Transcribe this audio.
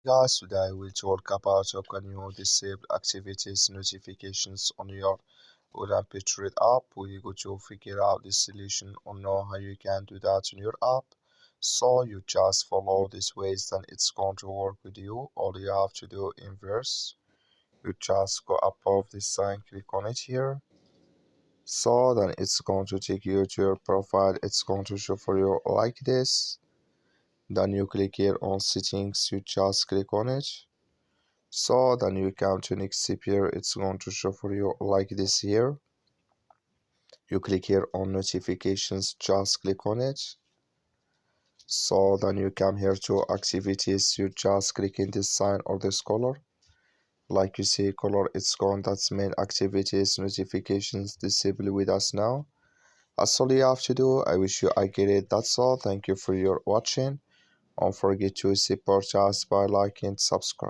Guys, today we'll talk about how can you disable activities notifications on your Olymptrade app. We're going to figure out this solution or know how you can do that in your app. So you just follow these ways, then it's going to work with you. All you have to do in verse, you just go above this sign, click on it here. So then it's going to take you to your profile. It's going to show for you like this. Then you click here on settings, you just click on it. So then you come to next step here, it's going to show for you like this here. You click here on notifications, just click on it. So then you come here to activities, you just click in this sign or this color. Like you see color, it's gone. That's main activities notifications disable with us now. That's all you have to do. I wish you I get it. That's all. Thank you for your watching. Don't forget to support us by liking and subscribe.